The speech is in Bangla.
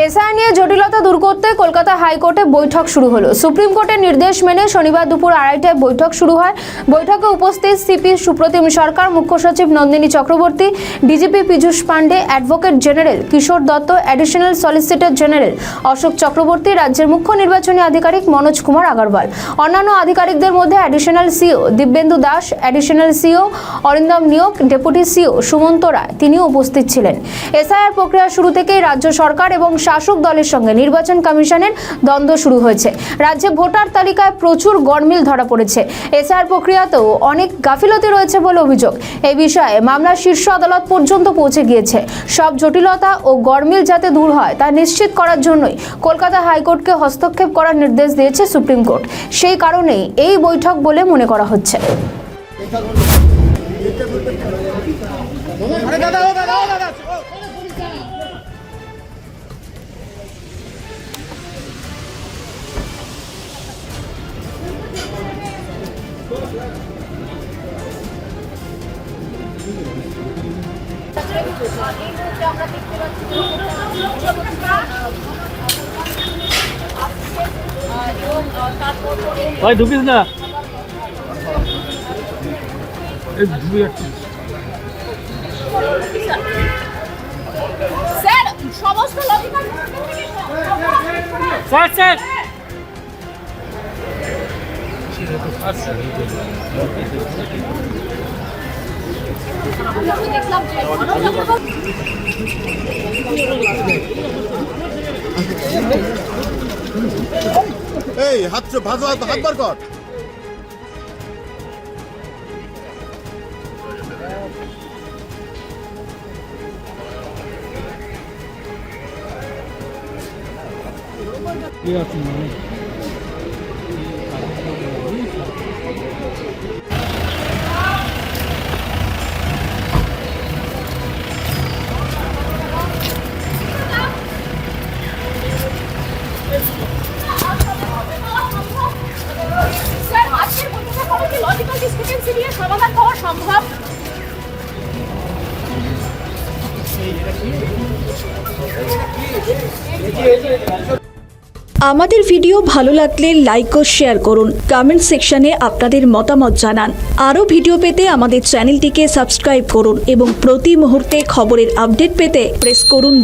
এসআই নিয়ে জটিলতা দূর করতে কলকাতা হাইকোর্টে বৈঠক শুরু হলো। সুপ্রিম কোর্টের নির্দেশ মেনে শনিবার দুপুর 2:30টায় বৈঠক শুরু হয়। বৈঠকে উপস্থিত সিপি সুপ্রতিম সরকার, মুখ্য সচিব Nandini Chakraborty, DGP Piyush Pandey, advocate general Kishore Dutta, additional solicitor general Ashok Chakraborty, রাজ্যের মুখ্য নির্বাচনী আধিকারিক মনোজ কুমার আগরওয়াল। অন্যান্য আধিকারিকদের মধ্যে additional CO Dibyendu Das, additional CO Arindam Niyogi, deputy CO Sumanta রায় তিনিও উপস্থিত ছিলেন। এসআইআর প্রক্রিয়া শুরু থেকেই রাজ্য সরকার এবং শাসক দলের সঙ্গে নির্বাচন কমিশনের দ্বন্দ্ব শুরু হয়েছে। রাজ্যে ভোটার তালিকায় প্রচুর গরমিল ধরা পড়েছে। এসআইআর প্রক্রিয়াতেও অনেক গাফিলতি রয়েছে বলে অভিযোগ। এই বিষয়ে মামলা শীর্ষ আদালত পর্যন্ত পৌঁছে গিয়েছে। সব জটিলতা ও গরমিল যাতে দূর হয় তা নিশ্চিত করার জন্যই কলকাতা হাইকোর্টকে হস্তক্ষেপ করার নির্দেশ দিয়েছে সুপ্রিম কোর্ট। সেই কারণেই এই বৈঠক বলে মনে করা হচ্ছে। ভাই ঢুকিস না। স্যার সমস্ত লজিক্যাল স্যার স্যার দেখলাম এই হাত বার কর। স্যার আজকের বৈঠকে কোনো কি লজিক্যাল ডিসক্রিপেন্সি নিয়ে সমাধান হওয়া সম্ভব? আমাদের ভিডিও ভালো লাগলে লাইক ও শেয়ার করুন, কমেন্ট সেকশনে আপনাদের মতামত জানান। আরও ভিডিও পেতে আমাদের চ্যানেলটিকে সাবস্ক্রাইব করুন এবং প্রতি মুহূর্তে খবরের আপডেট পেতে প্রেস করুন